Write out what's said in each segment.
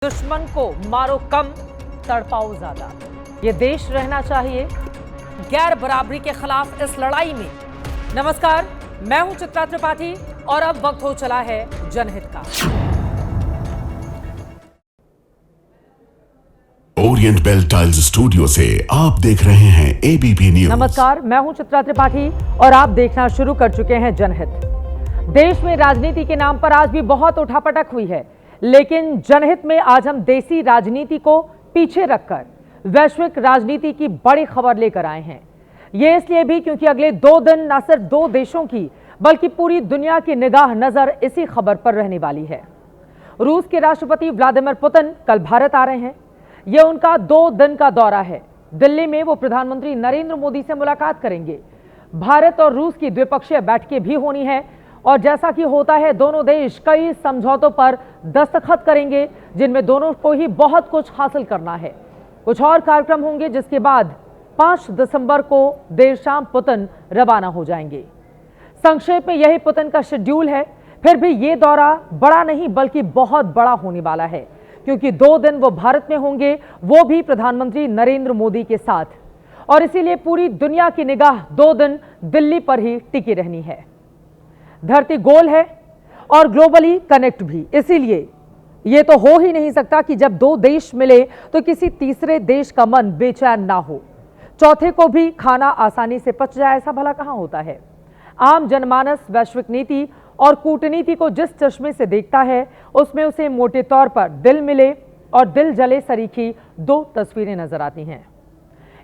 दुश्मन को मारो कम, तड़पाओ ज्यादा। ये देश रहना चाहिए गैर बराबरी के खिलाफ इस लड़ाई में। नमस्कार, मैं हूं चित्रा त्रिपाठी और अब वक्त हो चला है जनहित का। ओरिएंट बेल टाइल्स स्टूडियो से आप देख रहे हैं एबीपी न्यूज। नमस्कार, मैं हूं चित्रा त्रिपाठी और आप देखना शुरू कर चुके हैं जनहित। देश में राजनीति के नाम पर आज भी बहुत उठापटक हुई है, लेकिन जनहित में आज हम देसी राजनीति को पीछे रखकर वैश्विक राजनीति की बड़ी खबर लेकर आए हैं। ये इसलिए भी क्योंकि अगले 2 दिन न सिर्फ 2 देशों की बल्कि पूरी दुनिया की निगाह नजर इसी खबर पर रहने वाली है। रूस के राष्ट्रपति व्लादिमीर पुतिन कल भारत आ रहे हैं। यह उनका 2 दिन का दौरा है। दिल्ली में वो प्रधानमंत्री नरेंद्र मोदी से मुलाकात करेंगे। भारत और रूस की द्विपक्षीय बैठकें भी होनी है और जैसा कि होता है, दोनों देश कई समझौतों पर दस्तखत करेंगे, जिनमें दोनों को ही बहुत कुछ हासिल करना है। कुछ और कार्यक्रम होंगे, जिसके बाद 5 दिसंबर को देर शाम पुतिन रवाना हो जाएंगे। संक्षेप में यही पुतिन का शेड्यूल है। फिर भी ये दौरा बड़ा नहीं बल्कि बहुत बड़ा होने वाला है, क्योंकि 2 दिन वो भारत में होंगे, वो भी प्रधानमंत्री नरेंद्र मोदी के साथ। और इसीलिए पूरी दुनिया की निगाह 2 दिन दिल्ली पर ही टिकी रहनी है। धरती गोल है और ग्लोबली कनेक्ट भी, इसीलिए ये तो हो ही नहीं सकता कि जब 2 देश मिले तो किसी तीसरे देश का मन बेचैन ना हो, चौथे को भी खाना आसानी से पच जाए। ऐसा भला कहां होता है। आम जनमानस वैश्विक नीति और कूटनीति को जिस चश्मे से देखता है, उसमें उसे मोटे तौर पर दिल मिले और दिल जले सरीखी 2 तस्वीरें नजर आती हैं।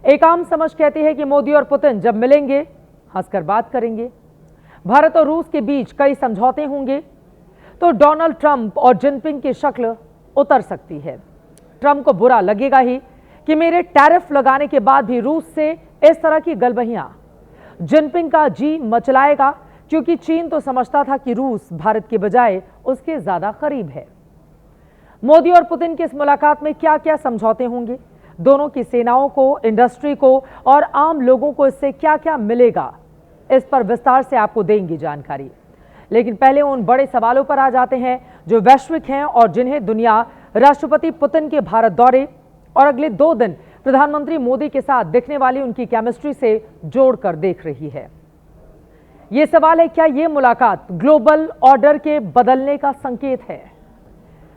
एक आम समझ कहती है कि मोदी और पुतिन जब मिलेंगे हंसकर बात करेंगे। भारत और रूस के बीच कई समझौते होंगे तो डोनाल्ड ट्रंप और जिनपिंग की शक्ल उतर सकती है। ट्रंप को बुरा लगेगा ही कि मेरे टैरिफ लगाने के बाद भी रूस से इस तरह की गलबहियां। जिनपिंग का जी मचलाएगा, क्योंकि चीन तो समझता था कि रूस भारत के बजाय उसके ज्यादा करीब है। मोदी और पुतिन की इस मुलाकात में क्या क्या समझौते होंगे, दोनों की सेनाओं को, इंडस्ट्री को और आम लोगों को इससे क्या क्या मिलेगा, इस पर विस्तार से आपको देंगे जानकारी। लेकिन पहले उन बड़े सवालों पर आ जाते हैं जो वैश्विक हैं और जिन्हें दुनिया राष्ट्रपति पुतिन के भारत दौरे और अगले 2 दिन प्रधानमंत्री मोदी के साथ दिखने वाली उनकी केमिस्ट्री से जोड़कर देख रही है। यह सवाल है, क्या यह मुलाकात ग्लोबल ऑर्डर के बदलने का संकेत है?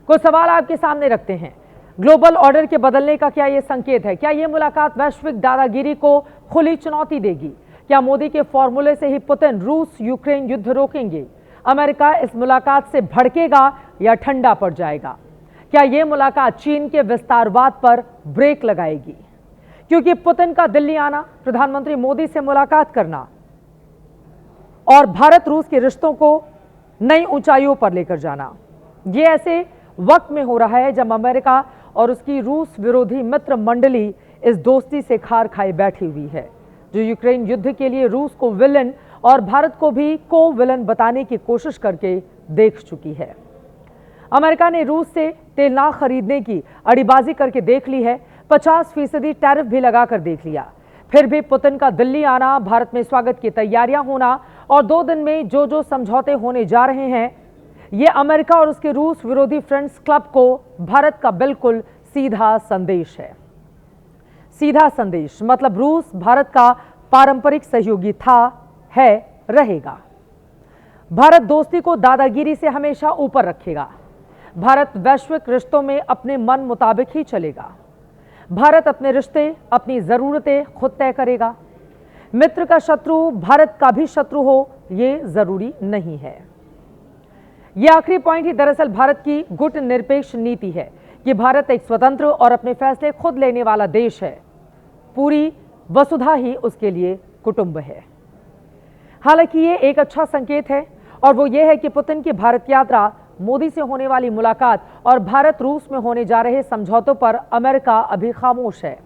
कुछ सवाल आपके सामने रखते हैं। ग्लोबल ऑर्डर के बदलने का क्या यह संकेत है? क्या यह मुलाकात वैश्विक दादागिरी को खुली चुनौती देगी? क्या मोदी के फॉर्मूले से ही पुतिन रूस यूक्रेन युद्ध रोकेंगे? अमेरिका इस मुलाकात से भड़केगा या ठंडा पड़ जाएगा? क्या यह मुलाकात चीन के विस्तारवाद पर ब्रेक लगाएगी? क्योंकि पुतिन का दिल्ली आना, प्रधानमंत्री मोदी से मुलाकात करना और भारत रूस के रिश्तों को नई ऊंचाइयों पर लेकर जाना, यह ऐसे वक्त में हो रहा है जब अमेरिका और उसकी रूस विरोधी मित्र मंडली इस दोस्ती से खार खाए बैठी हुई है, जो यूक्रेन युद्ध के लिए रूस को विलन और भारत को भी को विलन बताने की कोशिश करके देख चुकी है। अमेरिका ने रूस से तेल ना खरीदने की अड़ीबाजी करके देख ली है, 50% टैरिफ भी लगाकर देख लिया। फिर भी पुतिन का दिल्ली आना, भारत में स्वागत की तैयारियां होना और 2 दिन में जो जो समझौते होने जा रहे हैं, ये अमेरिका और उसके रूस विरोधी फ्रेंड्स क्लब को भारत का बिल्कुल सीधा संदेश है। सीधा संदेश मतलब रूस भारत का पारंपरिक सहयोगी था, है, रहेगा। भारत दोस्ती को दादागिरी से हमेशा ऊपर रखेगा। भारत वैश्विक रिश्तों में अपने मन मुताबिक ही चलेगा। भारत अपने रिश्ते, अपनी जरूरतें खुद तय करेगा। मित्र का शत्रु भारत का भी शत्रु हो, ये जरूरी नहीं है। यह आखिरी पॉइंट ही दरअसल भारत की गुट निरपेक्ष नीति है कि भारत एक स्वतंत्र और अपने फैसले खुद लेने वाला देश है। पूरी वसुधा ही उसके लिए कुटुंब है। हालांकि ये एक अच्छा संकेत है और वो ये है कि पुतिन की भारत यात्रा, मोदी से होने वाली मुलाकात और भारत रूस में होने जा रहे समझौतों पर अमेरिका अभी खामोश है।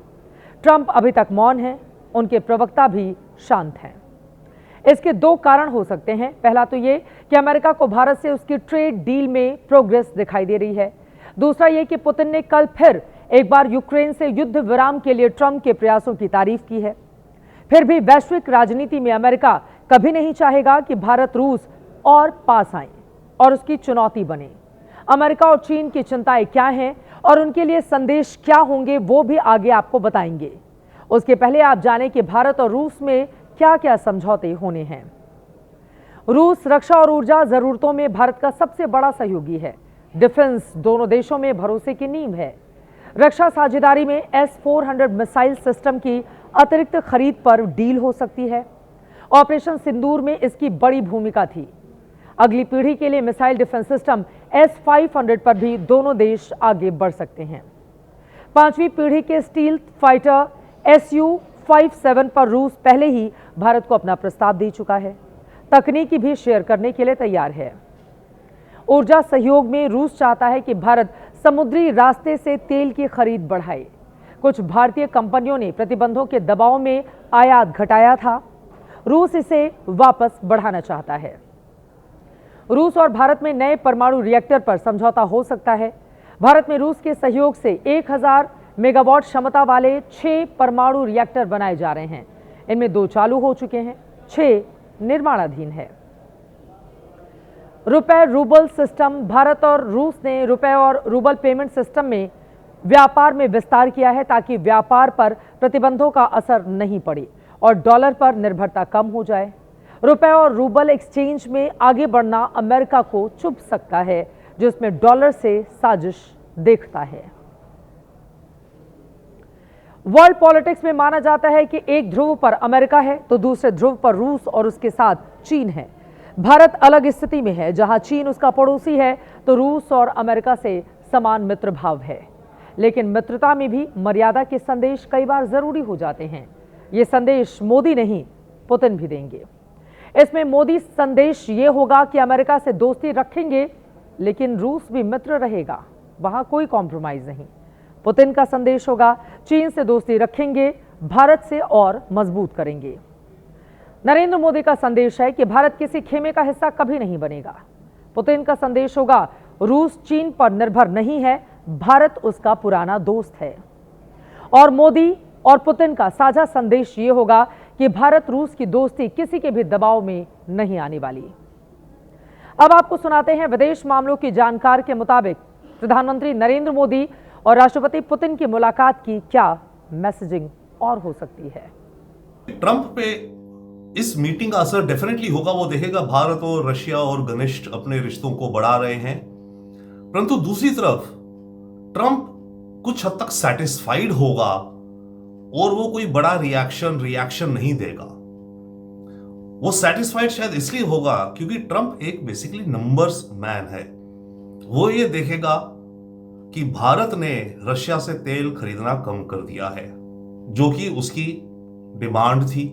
ट्रंप अभी तक मौन है, उनके प्रवक्ता भी शांत हैं। इसके 2 कारण हो सकते हैं। पहला तो ये कि अमेरिका को भारत से उसकी ट्रेड डील में प्रोग्रेस दिखाई दे रही है। दूसरा ये कि पुतिन ने कल फिर एक बार यूक्रेन से युद्ध विराम के लिए ट्रंप के प्रयासों की तारीफ की है। फिर भी वैश्विक राजनीति में अमेरिका कभी नहीं चाहेगा कि भारत रूस और पास आए और उसकी चुनौती बने। अमेरिका और चीन की चिंताएं क्या हैं और उनके लिए संदेश क्या होंगे वो भी आगे आपको बताएंगे। उसके पहले आप जानें कि भारत और रूस में क्या क्या समझौते होने हैं। रूस रक्षा और ऊर्जा जरूरतों में भारत का सबसे बड़ा सहयोगी है। डिफेंस दोनों देशों में भरोसे की नींव है। रक्षा साझेदारी में S-400 मिसाइल सिस्टम की अतिरिक्त खरीद पर डील हो सकती है। ऑपरेशन सिंदूर में इसकी बड़ी भूमिका थी। अगली पीढ़ी के लिए मिसाइल डिफेंस सिस्टम S-500 पर भी दोनों देश आगे बढ़ सकते हैं। 5वीं पीढ़ी के स्टील्थ फाइटर Su-57 पर रूस पहले ही भारत को अपना प्रस्ताव दे चुका है। तकनीकी भी शेयर करने के लिए तैयार है। ऊर्जा सहयोग में रूस चाहता है कि भारत समुद्री रास्ते से तेल की खरीद बढ़ाए। कुछ भारतीय कंपनियों ने प्रतिबंधों के दबाव में आयात घटाया था। रूस इसे वापस बढ़ाना चाहता है। रूस और भारत में नए परमाणु रिएक्टर पर समझौता हो सकता है। भारत में रूस के सहयोग से 1000 मेगावाट क्षमता वाले 6 परमाणु रिएक्टर बनाए जा रहे हैं। इनमें 2 चालू हो चुके हैं, 6 निर्माणाधीन है। रुपए रूबल सिस्टम। भारत और रूस ने रुपए और रूबल पेमेंट सिस्टम में व्यापार में विस्तार किया है ताकि व्यापार पर प्रतिबंधों का असर नहीं पड़े और डॉलर पर निर्भरता कम हो जाए। रुपए और रूबल एक्सचेंज में आगे बढ़ना अमेरिका को चुभ सकता है, जो इसमें डॉलर से साजिश देखता है। वर्ल्ड पॉलिटिक्स में माना जाता है कि एक ध्रुव पर अमेरिका है तो दूसरे ध्रुव पर रूस और उसके साथ चीन है। भारत अलग स्थिति में है, जहां चीन उसका पड़ोसी है तो रूस और अमेरिका से समान मित्र भाव है। लेकिन मित्रता में भी मर्यादा के संदेश कई बार जरूरी हो जाते हैं। ये संदेश मोदी नहीं, पुतिन भी देंगे। इसमें मोदी संदेश ये होगा कि अमेरिका से दोस्ती रखेंगे लेकिन रूस भी मित्र रहेगा, वहां कोई कॉम्प्रोमाइज नहीं। पुतिन का संदेश होगा चीन से दोस्ती रखेंगे, भारत से और मजबूत करेंगे। नरेंद्र मोदी का संदेश है कि भारत किसी खेमे का हिस्सा कभी नहीं बनेगा। पुतिन का संदेश होगा रूस चीन पर निर्भर नहीं है, भारत उसका पुराना दोस्त है। और मोदी और पुतिन का साझा संदेश ये होगा कि भारत रूस की दोस्ती किसी के भी दबाव में नहीं आने वाली। अब आपको सुनाते हैं विदेश मामलों की जानकार के मुताबिक प्रधानमंत्री नरेंद्र मोदी और राष्ट्रपति पुतिन की मुलाकात की क्या मैसेजिंग और हो सकती है। ट्रंप पे इस मीटिंग का असर डेफिनेटली होगा। वो देखेगा भारत और रशिया और घनिष्ठ अपने रिश्तों को बढ़ा रहे हैं, परंतु दूसरी तरफ ट्रंप कुछ हद तक सेटिस्फाइड होगा और वो कोई बड़ा रिएक्शन नहीं देगा। वो सेटिस्फाइड शायद इसलिए होगा क्योंकि ट्रंप एक बेसिकली नंबर्स मैन है। वो ये देखेगा कि भारत ने रशिया से तेल खरीदना कम कर दिया है, जो कि उसकी डिमांड थी।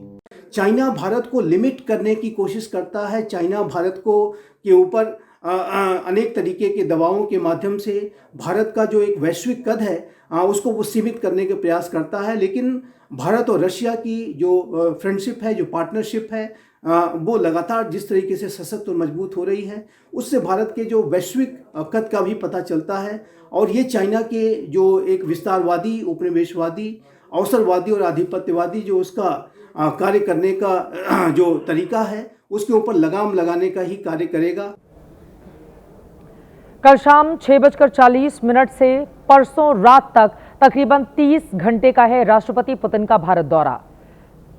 चाइना भारत को लिमिट करने की कोशिश करता है। चाइना भारत को के ऊपर अनेक तरीके के दबावों के माध्यम से भारत का जो एक वैश्विक कद है उसको वो सीमित करने के प्रयास करता है। लेकिन भारत और रशिया की जो फ्रेंडशिप है, जो पार्टनरशिप है, वो लगातार जिस तरीके से सशक्त और मजबूत हो रही है, उससे भारत के जो वैश्विक कद का भी पता चलता है। और ये चाइना के जो एक विस्तारवादी, उपनिवेशवादी, अवसरवादी और आधिपत्यवादी जो उसका कार्य करने का जो तरीका है, उसके ऊपर लगाम लगाने का ही कार्य करेगा। कल शाम 6:40 से परसों रात तक तकरीबन 30 घंटे का है राष्ट्रपति पुतिन का भारत दौरा।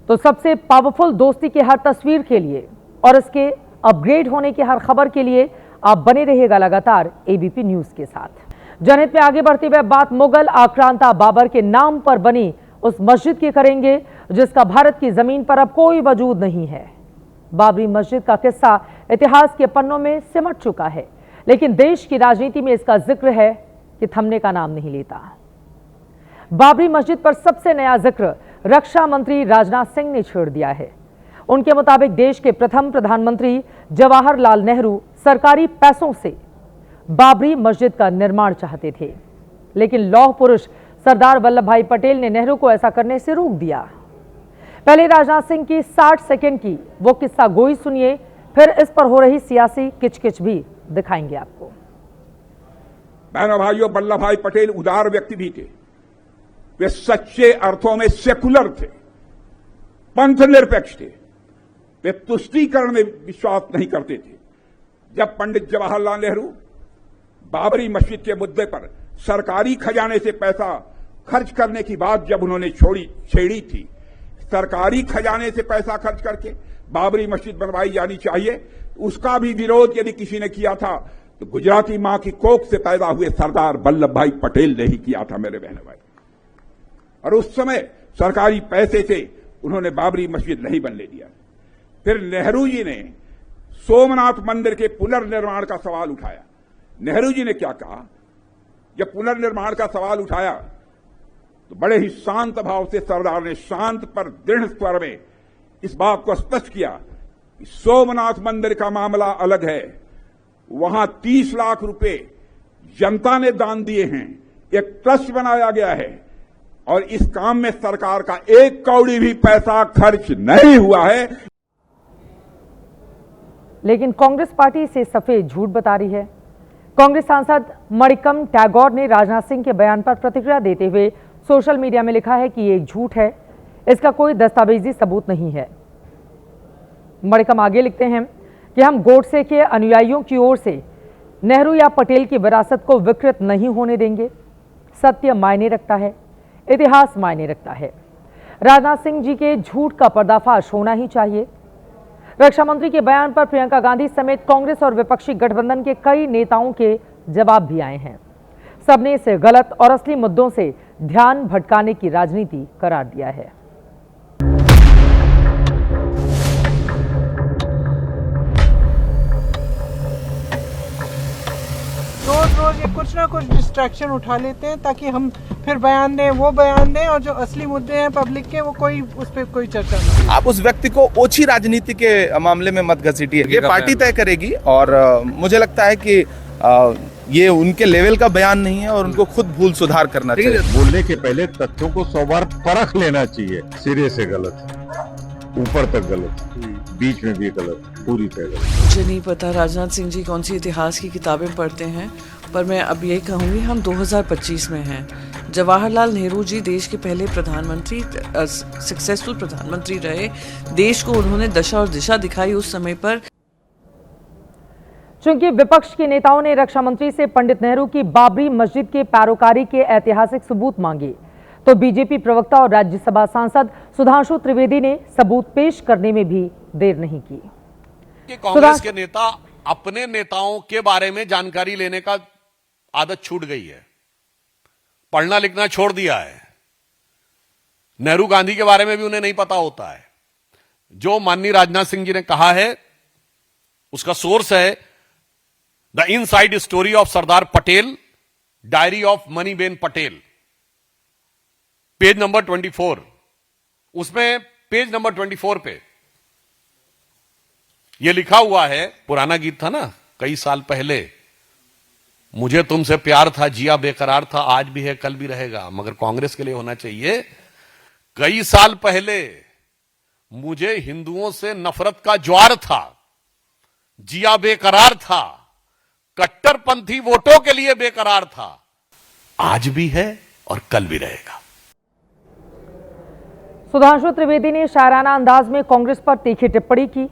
तो सबसे पावरफुल दोस्ती की हर तस्वीर के लिए और इसके अपग्रेड होने की हर खबर के लिए आप बने रहिएगा लगातार एबीपी न्यूज के साथ। जनहित में आगे बढ़ते हुए बात मुगल आक्रांता बाबर के नाम पर बनी उस मस्जिद की करेंगे जिसका भारत की जमीन पर अब कोई वजूद नहीं है। बाबरी मस्जिद का किस्सा इतिहास के पन्नों में सिमट चुका है, लेकिन देश की राजनीति में इसका जिक्र है कि थमने का नाम नहीं लेता। बाबरी मस्जिद पर सबसे नया जिक्र रक्षा मंत्री राजनाथ सिंह ने छेड़ दिया है। उनके मुताबिक देश के प्रथम प्रधानमंत्री जवाहरलाल नेहरू सरकारी पैसों से बाबरी मस्जिद का निर्माण चाहते थे, लेकिन लौह पुरुष सरदार वल्लभ भाई पटेल ने नेहरू को ऐसा करने से रोक दिया। पहले राजनाथ सिंह की 60 सेकंड की वो किस्सा गोई सुनिए, फिर इस पर हो रही सियासी किचकिच भी दिखाएंगे आपको। बहनों भाइयों, वल्लभ भाई पटेल उदार व्यक्ति भी थे। वे सच्चे अर्थों में सेकुलर थे, पंथ निरपेक्ष थे। वे तुष्टीकरण में विश्वास नहीं करते थे। जब पंडित जवाहरलाल नेहरू बाबरी मस्जिद के मुद्दे पर सरकारी खजाने से पैसा खर्च करने की बात जब उन्होंने छेड़ी थी, सरकारी खजाने से पैसा खर्च करके बाबरी मस्जिद बनवाई जानी चाहिए, उसका भी विरोध यदि किसी ने किया था तो गुजराती मां की कोख से पैदा हुए सरदार वल्लभ भाई पटेल ने ही किया था मेरे बहन भाई। और उस समय सरकारी पैसे से उन्होंने बाबरी मस्जिद नहीं बनने दिया। फिर नेहरू जी ने सोमनाथ मंदिर के पुनर्निर्माण का सवाल उठाया। नेहरू जी ने क्या कहा, जब पुनर्निर्माण का सवाल उठाया तो बड़े ही शांत भाव से सरदार ने शांत पर दृढ़ स्वर में इस बात को स्पष्ट किया कि सोमनाथ मंदिर का मामला अलग है, वहां 30 लाख रुपए जनता ने दान दिए हैं, एक ट्रस्ट बनाया गया है और इस काम में सरकार का एक कौड़ी भी पैसा खर्च नहीं हुआ है। लेकिन कांग्रेस पार्टी इसे सफेद झूठ बता रही है। कांग्रेस सांसद मणिकम टैगोर ने राजनाथ सिंह के बयान पर प्रतिक्रिया देते हुए सोशल मीडिया में लिखा है कि ये एक झूठ है, इसका कोई दस्तावेजी सबूत नहीं है। मणिकम आगे लिखते हैं कि हम गोडसे के अनुयायियों की ओर से नेहरू या पटेल की विरासत को विकृत नहीं होने देंगे। सत्य मायने रखता है, इतिहास मायने रखता है। राजनाथ सिंह जी के झूठ का पर्दाफाश होना ही चाहिए। रक्षा मंत्री के बयान पर प्रियंका गांधी समेत कांग्रेस और विपक्षी गठबंधन के कई नेताओं के जवाब भी आए हैं। सबने इसे गलत और असली मुद्दों से ध्यान भटकाने की राजनीति करार दिया है। रोज ये कुछ ना कुछ डिस्ट्रैक्शन उठा लेते हैं ताकि हम फिर बयान दें, वो बयान दें, और जो असली मुद्दे हैं पब्लिक के वो कोई उस पर कोई चर्चा नहीं। आप उस व्यक्ति को ओछी राजनीति के मामले में मत घसीटिए, ये पार्टी तय करेगी। और मुझे लगता है कि ये उनके लेवल का बयान नहीं है और उनको खुद भूल सुधार करना चाहिए। बोलने के पहले तथ्यों को 100 बार परख लेना चाहिए। सिरे से गलत, ऊपर तक गलत, बीच में भी गलत, पूरी तरह गलत। मुझे नहीं पता राजनाथ सिंह जी कौन सी इतिहास की किताबें पढ़ते हैं, पर मैं अब ये कहूँगी हम 2025 में हैं। जवाहरलाल नेहरू जी देश के पहले प्रधानमंत्री, सक्सेसफुल प्रधानमंत्री रहे। देश को उन्होंने दशा और दिशा दिखाई उस समय पर। चूंकि विपक्ष के नेताओं ने रक्षा मंत्री से पंडित नेहरू की बाबरी मस्जिद के पैरोकारी के ऐतिहासिक सबूत मांगे, तो बीजेपी प्रवक्ता और राज्यसभा सांसद सुधांशु त्रिवेदी ने सबूत पेश करने में भी देर नहीं की। कांग्रेस के नेता अपने नेताओं के बारे में जानकारी लेने का आदत छूट गई है, पढ़ना लिखना छोड़ दिया है। नेहरू गांधी के बारे में भी उन्हें नहीं पता होता है। जो माननीय राजनाथ सिंह जी ने कहा है उसका सोर्स है the inside story of Sardar Patel, diary of Maniben Patel, page number 24। उसमें पेज नंबर 24 पे यह लिखा हुआ है, पुराना गीत था ना कई साल पहले, मुझे तुमसे प्यार था, जिया बेकरार था, आज भी है कल भी रहेगा, मगर कांग्रेस के लिए होना चाहिए कई साल पहले मुझे हिंदुओं से नफरत का ज्वार था, जिया बेकरार था, कट्टरपंथी वोटों के लिए बेकरार था, आज भी है और कल भी रहेगा। सुधांशु त्रिवेदी ने शायराना अंदाज में कांग्रेस पर तीखी टिप्पणी की,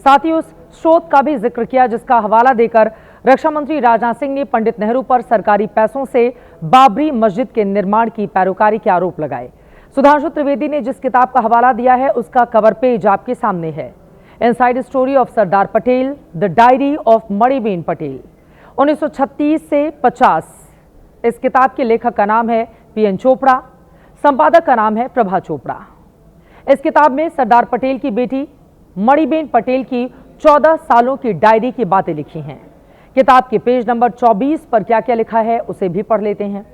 साथ ही उस स्रोत का भी जिक्र किया जिसका हवाला देकर रक्षा मंत्री राजनाथ सिंह ने पंडित नेहरू पर सरकारी पैसों से बाबरी मस्जिद के निर्माण की पैरोकारी के आरोप लगाए। सुधांशु त्रिवेदी ने जिस किताब का हवाला दिया है उसका कवर पेज आपके सामने है, inside story of Sardar Patel, the diary of Maniben Patel, 1936 से 50। इस किताब के लेखक का नाम है पीएन चोपड़ा, संपादक का नाम है प्रभा चोपड़ा। इस किताब में सरदार पटेल की बेटी मणिबेन पटेल की 14 सालों की डायरी की बातें लिखी हैं। किताब के पेज नंबर 24 पर क्या क्या लिखा है उसे भी पढ़ लेते हैं।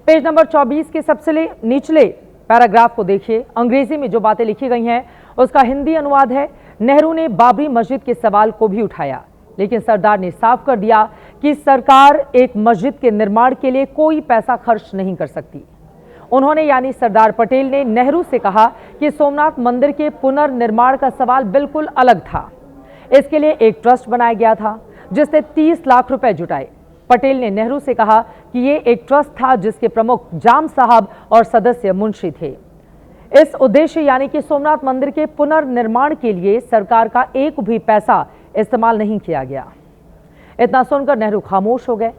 पेज नंबर 24 के सबसे निचले पैराग्राफ को देखिए। अंग्रेजी में जो बातें लिखी गई हैं उसका हिंदी अनुवाद है, नेहरू ने बाबरी मस्जिद के सवाल को भी उठाया, लेकिन सरदार ने साफ कर दिया कि सरकार एक मस्जिद के निर्माण के लिए कोई पैसा खर्च नहीं कर सकती। उन्होंने यानी सरदार पटेल ने नेहरू से कहा कि सोमनाथ मंदिर के पुनर्निर्माण का सवाल बिल्कुल अलग था। इसके लिए एक ट्रस्ट बनाया गया था जिसने 30 लाख रुपए जुटाए। पटेल ने नेहरू से कहा कि ये एक ट्रस्ट था जिसके प्रमुख जाम साहब और सदस्य मुंशी थे। इस उद्देश्य यानी कि सोमनाथ मंदिर के पुनर्निर्माण के लिए सरकार का एक भी पैसा इस्तेमाल नहीं किया गया। इतना सुनकर नेहरू खामोश हो गए।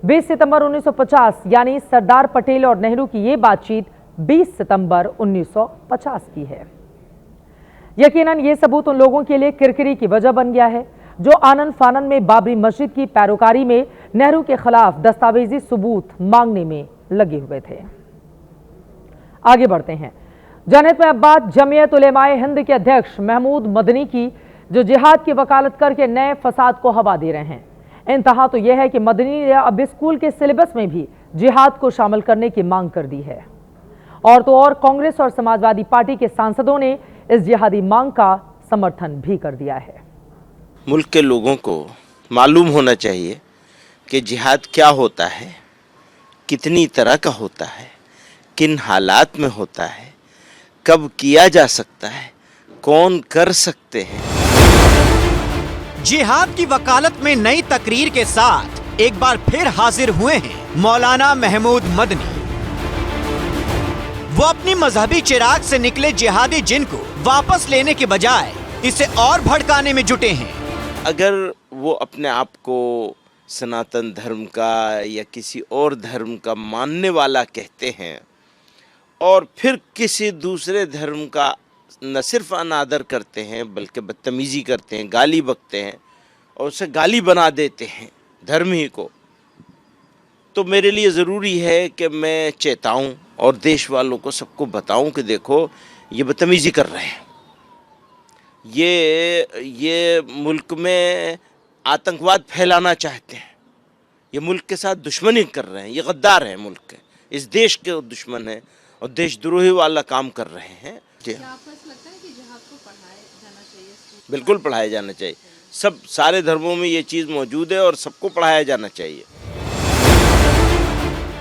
20 सितंबर 1950 यानी सरदार पटेल और नेहरू की ये बातचीत 20 सितंबर 1950 की है। यकीनन ये सबूत उन लोगों के लिए किरकिरी की वजह बन गया है जो आनंद फानन में बाबरी मस्जिद की पैरोकारी में नेहरू के खिलाफ दस्तावेजी सबूत मांगने में लगे हुए थे। आगे बढ़ते हैं। जनहित में अब बात जमीयत उलेमाए हिंद के अध्यक्ष महमूद मदनी की, जो जिहाद की वकालत करके नए फसाद को हवा दे रहे हैं। इंतहा तो यह है कि मदनी ने अब स्कूल के सिलेबस में भी जिहाद को शामिल करने की मांग कर दी है। और तो और कांग्रेस और समाजवादी पार्टी के सांसदों ने इस जिहादी मांग का समर्थन भी कर दिया है। मुल्क के लोगों को मालूम होना चाहिए कि जिहाद क्या होता है, कितनी तरह का होता है, किन हालात में होता है, कब किया जा सकता है, कौन कर सकते हैं। जिहाद की वकालत में नई तकरीर के साथ एक बार फिर हाजिर हुए हैं मौलाना महमूद मदनी। वो अपनी मजहबी चिराग से निकले जिहादी जिन को वापस लेने के बजाय इसे और भड़काने में जुटे हैं। अगर वो अपने आप को सनातन धर्म का या किसी और धर्म का मानने वाला कहते हैं और फिर किसी दूसरे धर्म का न सिर्फ अनादर करते हैं बल्कि बदतमीजी करते हैं, गाली बकते हैं और उसे गाली बना देते हैं धर्म ही को, तो मेरे लिए ज़रूरी है कि मैं चेताऊं और देश वालों को सबको बताऊं कि देखो ये बदतमीजी कर रहे हैं, ये मुल्क में आतंकवाद फैलाना चाहते हैं, ये मुल्क के साथ दुश्मनी कर रहे हैं, ये गद्दार हैं, मुल्क के इस देश के दुश्मन हैं और देशद्रोही वाला काम कर रहे हैं। क्या आपको लगता है कि जिहाद को पढ़ाया जाना चाहिए? बिल्कुल पढ़ाया जाना चाहिए। सारे धर्मों में ये चीज़ मौजूद है और सबको पढ़ाया जाना चाहिए।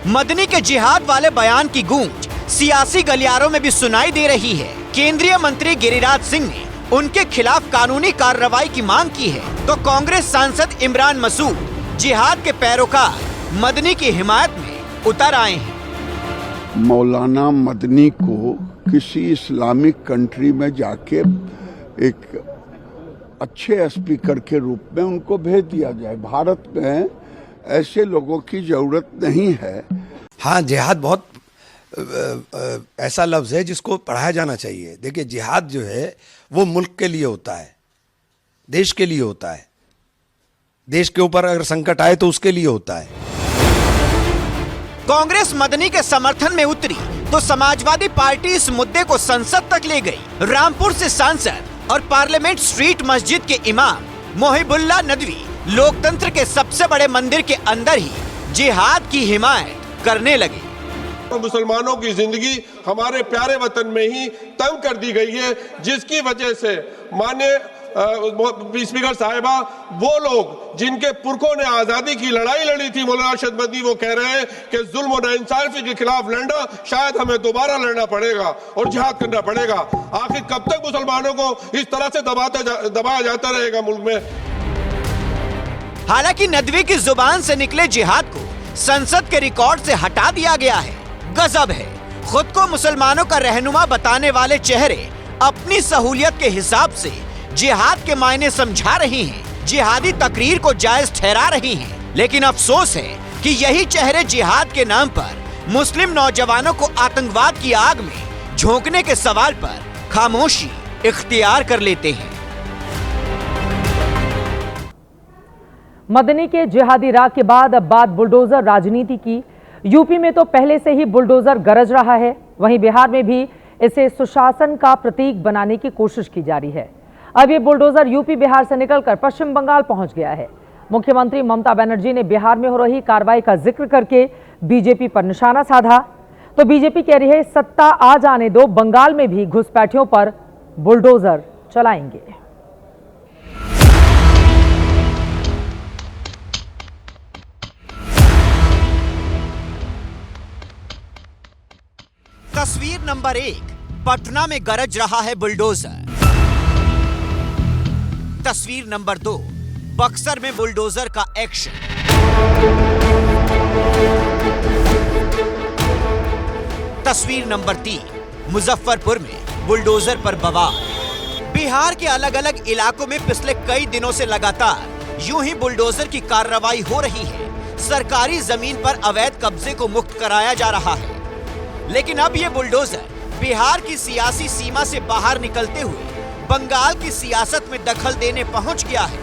मदनी के जिहाद वाले बयान की गूंज सियासी गलियारों में भी सुनाई दे रही है। केंद्रीय मंत्री गिरिराज सिंह ने उनके खिलाफ कानूनी कार्रवाई की मांग की है, तो कांग्रेस सांसद इमरान मसूद जिहाद के पैरोकार मदनी की हिमायत में उतर आए हैं। मौलाना मदनी को किसी इस्लामिक कंट्री में जाके एक अच्छे स्पीकर के रूप में उनको भेज दिया जाए। भारत में ऐसे लोगों की जरूरत नहीं है। हाँ, जिहाद बहुत ऐसा लफ्ज़ है जिसको पढ़ाया जाना चाहिए। देखिए, जिहाद जो है वो मुल्क के लिए होता है, देश के लिए होता है, देश के ऊपर अगर संकट आए तो उसके लिए होता है। कांग्रेस मदनी के समर्थन में उतरी तो समाजवादी पार्टी इस मुद्दे को संसद तक ले गई। रामपुर से सांसद और पार्लियामेंट स्ट्रीट मस्जिद के इमाम मोहिबुल्लाह नदवी लोकतंत्र के सबसे बड़े मंदिर के अंदर ही जिहाद की हिमायत करने लगे। मुसलमानों की जिंदगी हमारे प्यारे वतन में ही तंग कर दी गई है, जिसकी वजह से माननीय स्पीकर साहिबा, वो लोग जिनके पुरखों ने आजादी की लड़ाई लड़ी थी, मौलाना अरशद मदनी, वो कह रहे हैं कि जुल्म और नाइंसाफी के खिलाफ लड़ना शायद हमें दोबारा लड़ना पड़ेगा और जिहाद करना पड़ेगा। आखिर कब तक मुसलमानों को इस तरह से दबाया जाता रहेगा मुल्क में? हालांकि नदवी की जुबान से निकले जिहाद को संसद के रिकॉर्ड से हटा दिया गया है। गजब है, खुद को मुसलमानों का रहनुमा बताने वाले चेहरे अपनी सहूलियत के हिसाब से जिहाद के मायने समझा रही हैं, जिहादी तकरीर को जायज ठहरा रही हैं। लेकिन अफसोस है कि यही चेहरे जिहाद के नाम पर मुस्लिम नौजवानों को आतंकवाद की आग में झोंकने के सवाल पर खामोशी इख्तियार कर लेते हैं। मदनी के जिहादी राग के बाद अब बात बुलडोजर राजनीति की। यूपी में तो पहले से ही बुलडोजर गरज रहा है, वहीं बिहार में भी इसे सुशासन का प्रतीक बनाने की कोशिश की जा रही है। अब ये बुलडोजर यूपी बिहार से निकलकर पश्चिम बंगाल पहुंच गया है। मुख्यमंत्री ममता बनर्जी ने बिहार में हो रही कार्रवाई का जिक्र करके बीजेपी पर निशाना साधा, तो बीजेपी कह रही है सत्ता आ जाने दो, बंगाल में भी घुसपैठियों पर बुलडोजर चलाएंगे। तस्वीर नंबर 1, पटना में गरज रहा है बुलडोजर। तस्वीर नंबर 2, बक्सर में बुलडोजर का एक्शन। तस्वीर नंबर 3, मुजफ्फरपुर में बुलडोजर पर बवाल। बिहार के अलग अलग इलाकों में पिछले कई दिनों से लगातार यूं ही बुलडोजर की कार्रवाई हो रही है, सरकारी जमीन पर अवैध कब्जे को मुक्त कराया जा रहा है। लेकिन अब ये बुलडोजर बिहार की सियासी सीमा से बाहर निकलते हुए बंगाल की सियासत में दखल देने पहुंच गया है।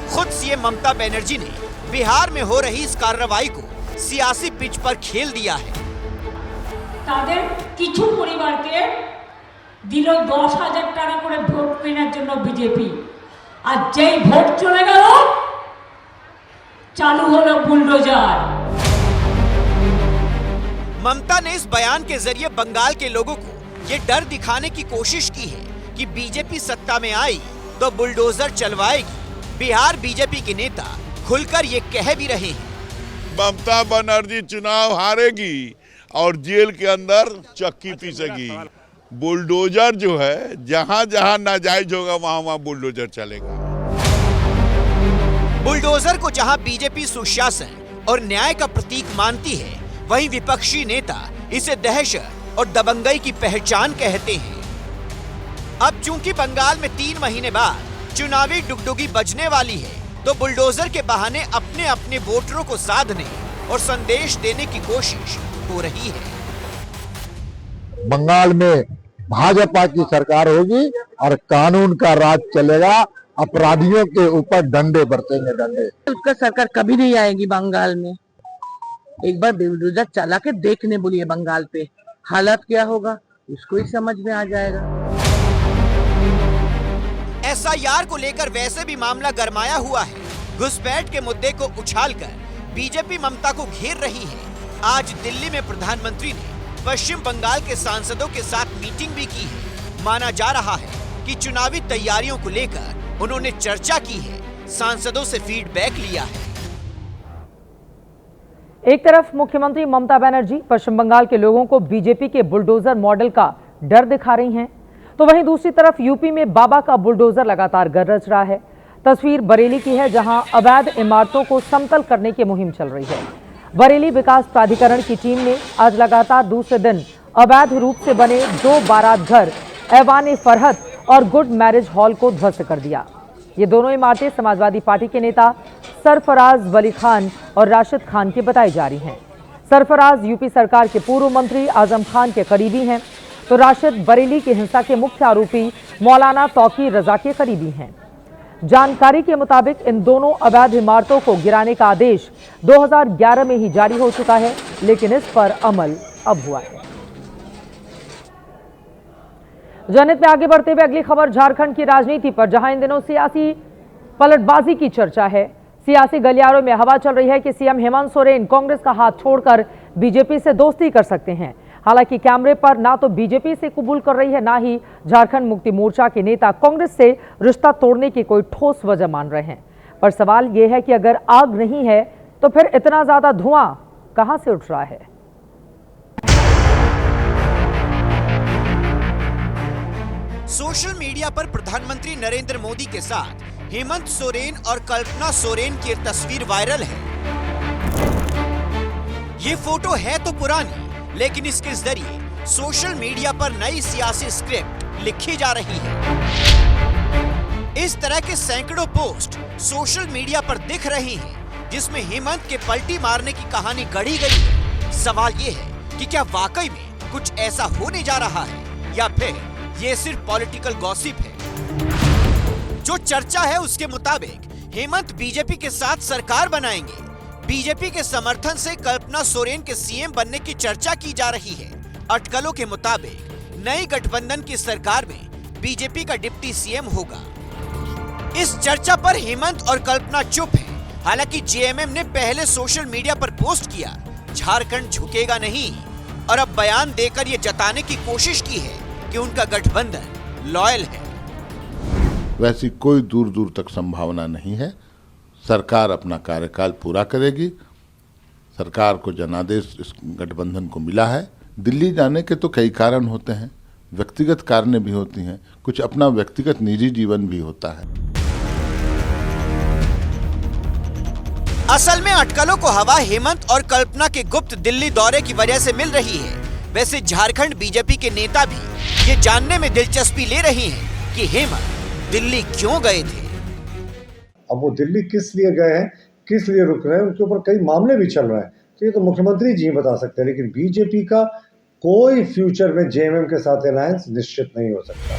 खुद सीएम ममता बनर्जी ने बिहार में हो रही इस कार्रवाई को सियासी पिच पर खेल दिया है। তাদের কিছু পরিবারকে দিল 10,000 টাকা করে ভোট কেনার জন্য বিজেপি, আর যেই ভোট চলে গেল চালু হলো বুলডোজার। ममता ने इस बयान के जरिए बंगाल के लोगों को ये डर दिखाने की कोशिश की है कि बीजेपी सत्ता में आई तो बुलडोजर चलवाएगी। बिहार बीजेपी के नेता खुलकर ये कह भी रहे हैं, ममता बनर्जी चुनाव हारेगी और जेल के अंदर चक्की पीसेगी। बुलडोजर जो है जहां जहां नाजायज होगा वहां वहां बुलडोजर चलेगा। बुलडोजर को जहां बीजेपी सुशासन और न्याय का प्रतीक मानती है, वहीं विपक्षी नेता इसे दहशत और दबंगई की पहचान कहते हैं। अब चूंकि बंगाल में 3 महीने बाद चुनावी डुगडुगी बजने वाली है, तो बुलडोजर के बहाने अपने अपने वोटरों को साधने और संदेश देने की कोशिश हो रही है। बंगाल में भाजपा की सरकार होगी और कानून का राज चलेगा। अपराधियों के ऊपर डंडे बरसेंगे, डंडे। उसका सरकार कभी नहीं आएगी बंगाल में। एक बार बुलडोजर चला के देखने बोलिए बंगाल पे, हालात क्या होगा उसको ही समझ में आ जाएगा। एसआईआर को लेकर वैसे भी मामला गरमाया हुआ है। घुसपैठ के मुद्दे को उछालकर बीजेपी ममता को घेर रही है। आज दिल्ली में प्रधानमंत्री ने पश्चिम बंगाल के सांसदों के साथ मीटिंग भी की है। माना जा रहा है कि चुनावी तैयारियों को लेकर उन्होंने चर्चा की है, सांसदों से फीडबैक लिया है। एक तरफ मुख्यमंत्री ममता बनर्जी पश्चिम बंगाल के लोगों को बीजेपी के बुलडोजर मॉडल का डर दिखा रही हैं, तो वहीं दूसरी तरफ यूपी में बाबा का बुलडोजर लगातार गरज रहा है। तस्वीर बरेली की है, जहां अवैध इमारतों को समतल करने की मुहिम चल रही है। बरेली विकास प्राधिकरण की टीम ने आज लगातार दूसरे दिन अवैध रूप से बने 2 बारात घर, ऐवान फरहत और गुड मैरिज हॉल को ध्वस्त कर दिया। ये दोनों इमारतें समाजवादी पार्टी के नेता सरफराज वली खान और राशिद खान की बताई जा रही हैं। सरफराज यूपी सरकार के पूर्व मंत्री आजम खान के करीबी हैं, तो राशिद बरेली की हिंसा के मुख्य आरोपी मौलाना तौकीर रजा के करीबी हैं। जानकारी के मुताबिक इन दोनों अवैध इमारतों को गिराने का आदेश 2011 में ही जारी हो चुका है, लेकिन इस पर अमल अब हुआ है। जनहित में आगे बढ़ते हुए अगली खबर झारखंड की राजनीति पर, जहां इन दिनों सियासी पलटबाजी की चर्चा है। सियासी गलियारों में हवा चल रही है कि सीएम हेमंत सोरेन कांग्रेस का हाथ छोड़कर बीजेपी से दोस्ती कर सकते हैं। हालांकि कैमरे पर ना तो बीजेपी से कबूल कर रही है, ना ही झारखंड मुक्ति मोर्चा के नेता कांग्रेस से रिश्ता तोड़ने की कोई ठोस वजह मान रहे हैं। पर सवाल यह है कि अगर आग नहीं है तो फिर इतना ज्यादा धुआं कहां से उठ रहा है। सोशल मीडिया पर प्रधानमंत्री नरेंद्र मोदी के साथ हेमंत सोरेन और कल्पना सोरेन की तस्वीर वायरल है। ये फोटो है तो पुरानी, लेकिन इसके जरिए सोशल मीडिया पर नई सियासी स्क्रिप्ट लिखी जा रही है। इस तरह के सैकड़ों पोस्ट सोशल मीडिया पर दिख रही हैं, जिसमें हेमंत के पलटी मारने की कहानी गढ़ी गई है। सवाल ये है कि क्या वाकई में कुछ ऐसा होने जा रहा है, या फिर ये सिर्फ पॉलिटिकल गॉसिप है। जो चर्चा है उसके मुताबिक हेमंत बीजेपी के साथ सरकार बनाएंगे। बीजेपी के समर्थन से कल्पना सोरेन के सीएम बनने की चर्चा की जा रही है। अटकलों के मुताबिक नई गठबंधन की सरकार में बीजेपी का डिप्टी सीएम होगा। इस चर्चा पर हेमंत और कल्पना चुप हैं। हालांकि जेएमएम ने पहले सोशल मीडिया पर पोस्ट किया, झारखंड झुकेगा नहीं, और अब बयान देकर ये जताने की कोशिश की है कि उनका गठबंधन लॉयल है। वैसी कोई दूर दूर तक संभावना नहीं है। सरकार अपना कार्यकाल पूरा करेगी। सरकार को जनादेश इस गठबंधन को मिला है। दिल्ली जाने के तो कई कारण होते हैं, व्यक्तिगत कारणें भी होती हैं, कुछ अपना व्यक्तिगत निजी जीवन भी होता है। असल में अटकलों को हवा हेमंत और कल्पना के गुप्त दिल्ली दौरे की वजह से मिल रही है। वैसे झारखंड बीजेपी के नेता भी ये जानने में दिलचस्पी ले रहे हैं कि हेमंत दिल्ली क्यों गए थे। अब वो दिल्ली किस लिए गए हैं, किस लिए रुक रहे हैं, उनके ऊपर कई मामले भी चल रहे हैं, तो ये तो मुख्यमंत्री जी बता सकते हैं। लेकिन बीजेपी का कोई फ्यूचर में जेएमएम के साथ अलायंस निश्चित नहीं हो सकता।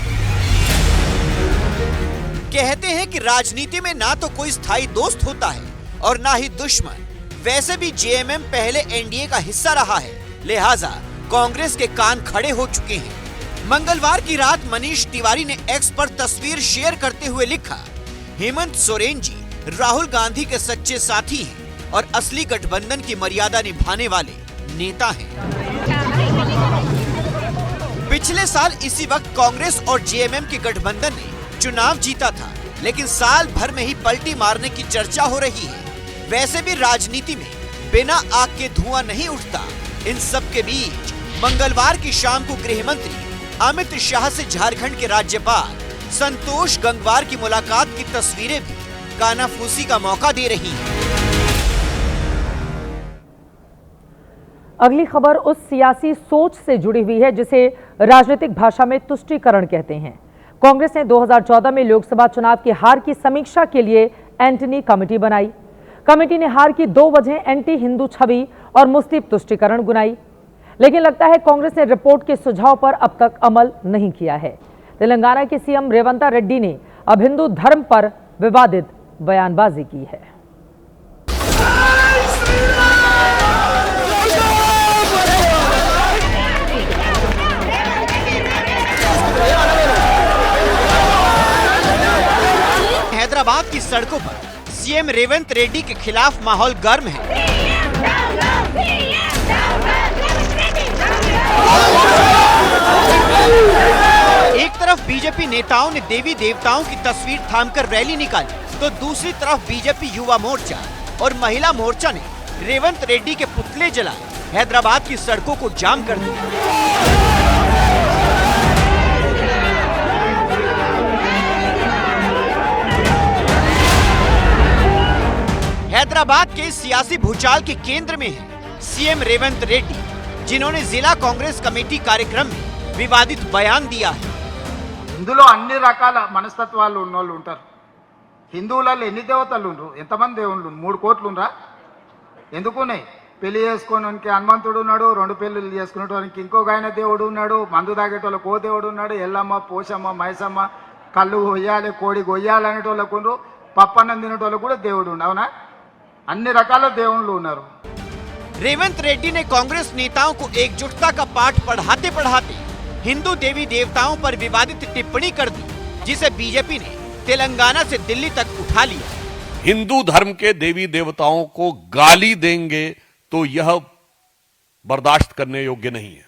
कहते हैं कि राजनीति में ना तो कोई स्थायी दोस्त होता है और ना ही दुश्मन। वैसे भी जेएमएम पहले एनडीए का हिस्सा रहा है, लिहाजा कांग्रेस के कान खड़े हो चुके हैं। मंगलवार की रात मनीष तिवारी ने एक्स पर तस्वीर शेयर करते हुए लिखा, हेमंत सोरेन जी राहुल गांधी के सच्चे साथी हैं और असली गठबंधन की मर्यादा निभाने वाले नेता हैं। पिछले साल इसी वक्त कांग्रेस और जेएमएम के गठबंधन ने चुनाव जीता था, लेकिन साल भर में ही पलटी मारने की चर्चा हो रही है। वैसे भी राजनीति में बिना आग के धुआं नहीं उठता। इन सब के बीच मंगलवार की शाम को गृह मंत्री अमित शाह से झारखंड के राज्यपाल संतोष गंगवार की मुलाकात की तस्वीरें भी कानाफूसी का मौका दे रही हैं। अगली खबर उस सियासी सोच से जुड़ी हुई है जिसे राजनीतिक भाषा में तुष्टीकरण कहते हैं। कांग्रेस ने 2014 में लोकसभा चुनाव की हार की समीक्षा के लिए एंटनी कमेटी बनाई। कमेटी ने हार की 2 वजह एंटी हिंदू छवि और मुस्लिम तुष्टीकरण गिनाई, लेकिन लगता है कांग्रेस ने रिपोर्ट के सुझाव पर अब तक अमल नहीं किया है। तेलंगाना के सीएम रेवंत रेड्डी ने अब हिंदू धर्म पर विवादित बयानबाजी की है। हैदराबाद की सड़कों पर सीएम रेवंत रेड्डी के खिलाफ माहौल गर्म है। एक तरफ बीजेपी नेताओं ने देवी देवताओं की तस्वीर थामकर रैली निकाली, तो दूसरी तरफ बीजेपी युवा मोर्चा और महिला मोर्चा ने रेवंत रेड्डी के पुतले जलाए, हैदराबाद की सड़कों को जाम कर दिया। हैदराबाद के सियासी भूचाल के केंद्र में है सीएम रेवंत रेड्डी, जिन्होंने जिला कांग्रेस कमेटी कार्यक्रम में विवादित बयान दिया है। ఇందులో అన్ని రకాల మనస్తత్వాలు ఉన్నోళ్ళు ఉంటారు. హిందువులలో ఎన్ని దేవతలు ఉండరు, ఎంతమంది దేవుళ్ళు, 3 కోట్లు ఉండరా? ఎందుకున్నాయి? పెళ్లి చేసుకోవడానికి హనుమంతుడు ఉన్నాడు, 2 పెళ్లిళ్ళు చేసుకునేటోనికి ఇంకొక ఆయన దేవుడు ఉన్నాడు, మందు తాగేటోళ్ళకి ఓ దేవుడు ఉన్నాడు, ఎల్లమ్మ పోషమ్మ మైసమ్మ కళ్ళు కొయ్యాలి కోడి కొయ్యాలి అనేటోళ్ళకు ఉండరు, పప్పన్నం తినేటోళ్ళకు కూడా దేవుడు ఉండు. అవునా? అన్ని రకాల దేవుళ్ళు ఉన్నారు. रेवंत रेड्डी ने कांग्रेस नेताओं को एकजुटता का पाठ पढ़ाते पढ़ाते हिंदू देवी देवताओं पर विवादित टिप्पणी कर दी, जिसे बीजेपी ने तेलंगाना से दिल्ली तक उठा लिया। हिंदू धर्म के देवी देवताओं को गाली देंगे तो यह बर्दाश्त करने योग्य नहीं है।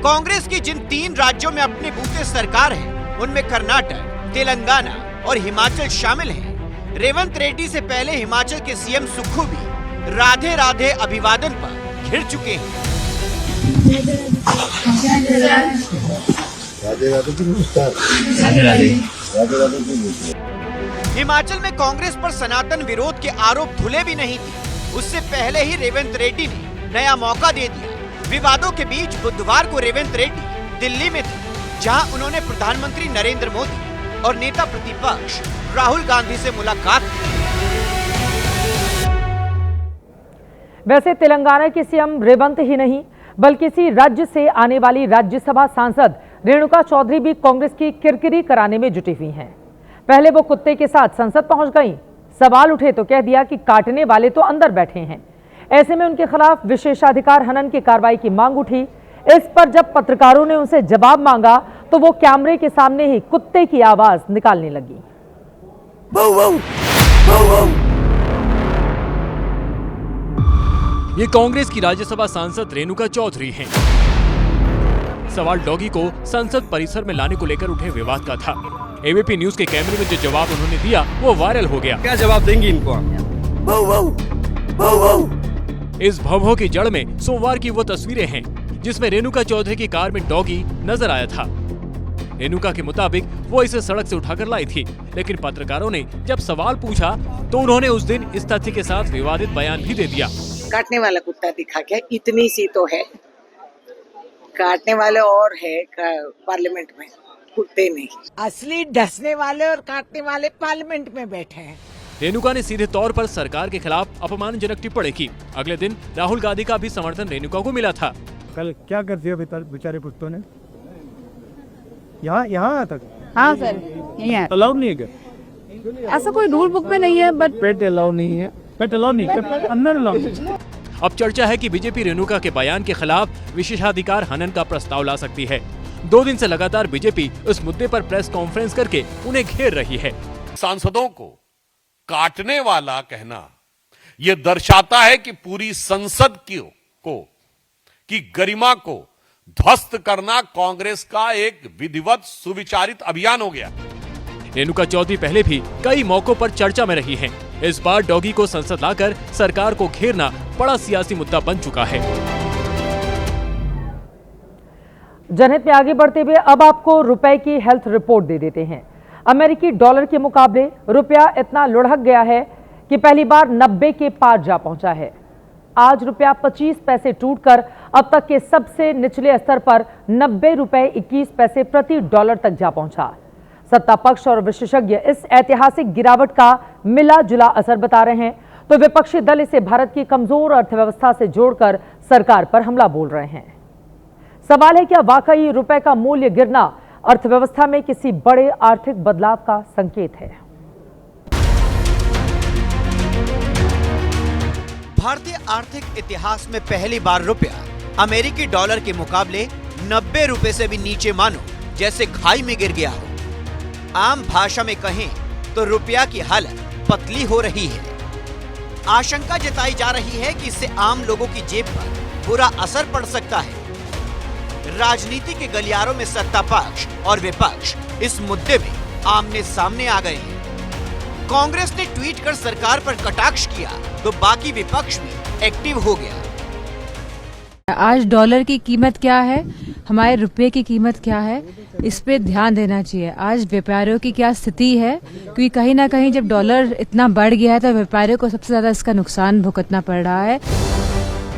कांग्रेस की जिन 3 राज्यों में अपने बूते सरकार है, उनमें कर्नाटक, तेलंगाना और हिमाचल शामिल हैं। रेवंत रेड्डी से पहले हिमाचल के सीएम सुक्खू भी राधे राधे अभिवादन पर घिर चुके हैं। हिमाचल में कांग्रेस पर सनातन विरोध के आरोप धुले भी नहीं थे। उससे पहले ही रेवंत रेड्डी ने नया मौका दे दिया। विवादों के बीच बुधवार को रेवंत रेड्डी दिल्ली में थे, जहां उन्होंने प्रधानमंत्री नरेंद्र मोदी और नेता प्रतिपक्ष राहुल गांधी से मुलाकात की। वैसे तेलंगाना के सीएम रेवंत ही नहीं, बल्कि इसी राज्य से आने वाली राज्यसभा सांसद रेणुका चौधरी भी कांग्रेस की किरकिरी कराने में जुटी हुई हैं। पहले वो कुत्ते के साथ संसद पहुंच गईं। सवाल उठे तो कह दिया कि काटने वाले तो अंदर बैठे हैं। ऐसे में उनके खिलाफ विशेषाधिकार हनन की कार्रवाई की मांग उठी। इस पर जब पत्रकारों ने उनसे जवाब मांगा तो वो कैमरे के सामने ही कुत्ते की आवाज निकालने लगी। ये कांग्रेस की राज्यसभा सांसद रेणुका चौधरी हैं। सवाल डॉगी को संसद परिसर में लाने को लेकर उठे विवाद का था। एबीपी न्यूज के कैमरे में जो जवाब उन्होंने दिया वो वायरल हो गया। क्या जवाब देंगी इनको? इस भवभव की जड़ में सोमवार की वो तस्वीरें हैं जिसमें रेणुका चौधरी की कार में डॉगी नजर आया था। रेणुका के मुताबिक वो इसे सड़क से उठाकर लाई थी, लेकिन पत्रकारों ने जब सवाल पूछा तो उन्होंने उस दिन इस तथ्य के साथ विवादित बयान भी दे दिया। काटने वाला कुत्ता दिखा क्या? इतनी सी तो है, काटने वाले और है पार्लियामेंट में, कुत्ते नहीं। असली डसने वाले और काटने वाले पार्लियामेंट में बैठे हैं। रेणुका ने सीधे तौर पर सरकार के खिलाफ अपमानजनक टिप्पणी की। अगले दिन राहुल गांधी का भी समर्थन रेणुका को मिला था। कल क्या करती हो बेचारे पुश्तों ने? यहाँ तक? हाँ सर, यही है। अलाउ नहीं है क्या? ऐसा कोई रूल बुक में नहीं है, बट पेट अलाउ नहीं है। पेट अलाउ नहीं, अंदर अलाउ। अब चर्चा है कि बीजेपी रेणुका के बयान के खिलाफ विशेषाधिकार हनन का प्रस्ताव ला सकती है। 2 दिन से लगातार बीजेपी इस मुद्दे पर प्रेस कॉन्फ्रेंस करके उन्हें घेर रही है। सांसदों को काटने वाला कहना यह दर्शाता है कि पूरी संसद की गरिमा को ध्वस्त करना कांग्रेस का एक विधिवत सुविचारित अभियान हो गया। रेणुका चौधरी पहले भी कई मौकों पर चर्चा में रही हैं। इस बार डॉगी को संसद लाकर सरकार को घेरना बड़ा सियासी मुद्दा बन चुका है। जनहित में आगे बढ़ते हुए अब आपको रुपए की हेल्थ रिपोर्ट दे देते हैं। अमेरिकी डॉलर के मुकाबले रुपया इतना लुढ़क गया है कि पहली बार 90 के पार जा पहुंचा है। आज रुपया 25 पैसे टूटकर अब तक के सबसे निचले स्तर पर 90 रुपए 21 पैसे प्रति डॉलर तक जा पहुंचा। सत्ता पक्ष और विशेषज्ञ इस ऐतिहासिक गिरावट का मिला जुला असर बता रहे हैं, तो विपक्षी दल इसे भारत की कमजोर अर्थव्यवस्था से जोड़कर सरकार पर हमला बोल रहे हैं। सवाल है, क्या वाकई रुपए का मूल्य गिरना अर्थव्यवस्था में किसी बड़े आर्थिक बदलाव का संकेत है? भारतीय आर्थिक इतिहास में पहली बार रुपया अमेरिकी डॉलर के मुकाबले 90 रुपए से भी नीचे मानो जैसे खाई में गिर गया हो। आम भाषा में कहें तो रुपया की हालत पतली हो रही है। आशंका जताई जा रही है कि इससे आम लोगों की जेब पर बुरा असर पड़ सकता है। राजनीति के गलियारों में सत्ता पक्ष और विपक्ष इस मुद्दे में आमने सामने आ गए हैं। कांग्रेस ने ट्वीट कर सरकार पर कटाक्ष किया तो बाकी विपक्ष भी एक्टिव हो गया। आज डॉलर की कीमत क्या है, हमारे रुपए की कीमत क्या है, इस पे ध्यान देना चाहिए। आज व्यापारियों की क्या स्थिति है, क्योंकि कहीं ना कहीं जब डॉलर इतना बढ़ गया है तो व्यापारियों को सबसे ज्यादा इसका नुकसान भुगतना पड़ रहा है।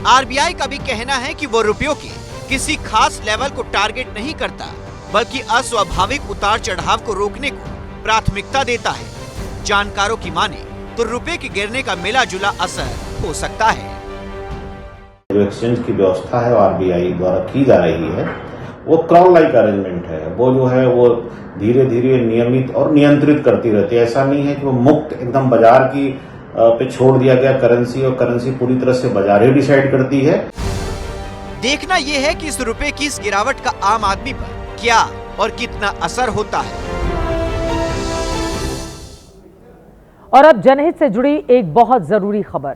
आरबीआई का भी कहना है कि वो रुपयों के किसी खास लेवल को टारगेट नहीं करता, बल्कि अस्वाभाविक उतार चढ़ाव को रोकने को प्राथमिकता देता है। जानकारों की माने तो रुपए के गिरने का मिला जुला असर हो सकता है। जो एक्सचेंज की व्यवस्था है आरबीआई द्वारा की जा रही है वो क्राउन लाइक अरेंजमेंट है। वो जो है वो धीरे धीरे नियमित और नियंत्रित करती रहती है। ऐसा नहीं है कि वो मुक्त एकदम बाजार की पे छोड़ दिया गया करेंसी, और करेंसी पूरी तरह से बाजार ही डिसाइड करती है। देखना यह है कि इस रुपए की इस गिरावट का आम आदमी पर क्या और कितना असर होता है। और अब जनहित से जुड़ी एक बहुत जरूरी खबर।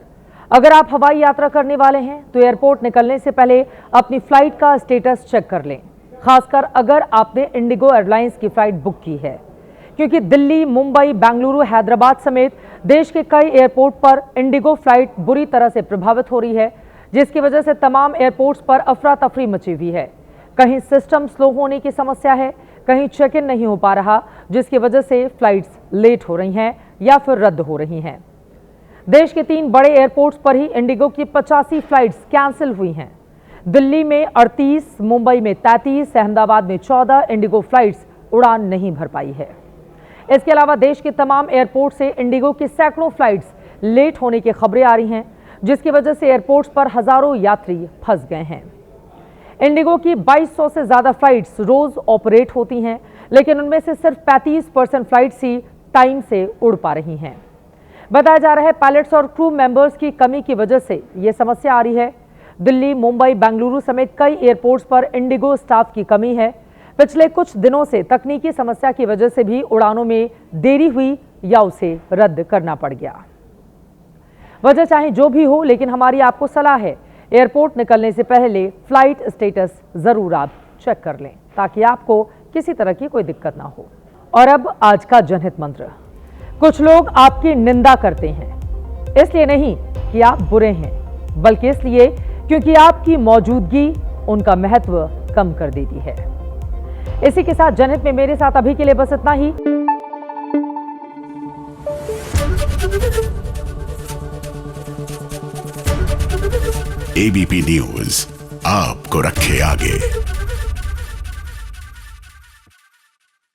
अगर आप हवाई यात्रा करने वाले हैं तो एयरपोर्ट निकलने से पहले अपनी फ्लाइट का स्टेटस चेक कर लें, खासकर अगर आपने इंडिगो एयरलाइंस की फ्लाइट बुक की है, क्योंकि दिल्ली, मुंबई, बेंगलुरु, हैदराबाद समेत देश के कई एयरपोर्ट पर इंडिगो फ्लाइट बुरी तरह से प्रभावित हो रही है, जिसकी वजह से तमाम एयरपोर्ट्स पर अफरा तफरी मची हुई है। कहीं सिस्टम स्लो होने की समस्या है, कहीं चेक इन नहीं हो पा रहा, जिसकी वजह से फ्लाइट्स लेट हो रही हैं या फिर रद्द हो रही हैं। देश के 3 बड़े एयरपोर्ट्स पर ही इंडिगो की 85 फ्लाइट्स कैंसिल हुई हैं। दिल्ली में 38, मुंबई में 33, अहमदाबाद में 14 इंडिगो फ्लाइट्स उड़ान नहीं भर पाई है। इसके अलावा देश के तमाम एयरपोर्ट से इंडिगो की सैकड़ों फ्लाइट्स लेट होने की खबरें आ रही हैं, जिसकी वजह से एयरपोर्ट्स पर हजारों यात्री फंस गए हैं। इंडिगो की 2200 से ज्यादा फ्लाइट्स रोज ऑपरेट होती हैं, लेकिन उनमें से सिर्फ 35% फ्लाइट्स ही टाइम से उड़ पा रही हैं। बताया जा रहा है पायलट्स और क्रू मेंबर्स की कमी की वजह से ये समस्या आ रही है। दिल्ली, मुंबई, बेंगलुरु समेत कई एयरपोर्ट्स पर इंडिगो स्टाफ की कमी है। पिछले कुछ दिनों से तकनीकी समस्या की वजह से भी उड़ानों में देरी हुई या उसे रद्द करना पड़ गया। वजह चाहे जो भी हो, लेकिन हमारी आपको सलाह है, एयरपोर्ट निकलने से पहले फ्लाइट स्टेटस जरूर आप चेक कर लें, ताकि आपको किसी तरह की कोई दिक्कत ना हो। और अब आज का जनहित मंत्र। कुछ लोग आपकी निंदा करते हैं, इसलिए नहीं कि आप बुरे हैं, बल्कि इसलिए क्योंकि आपकी मौजूदगी उनका महत्व कम कर देती है। इसी के साथ जनहित में मेरे साथ अभी के लिए बस इतना ही। एबीपी न्यूज आपको रखे आगे।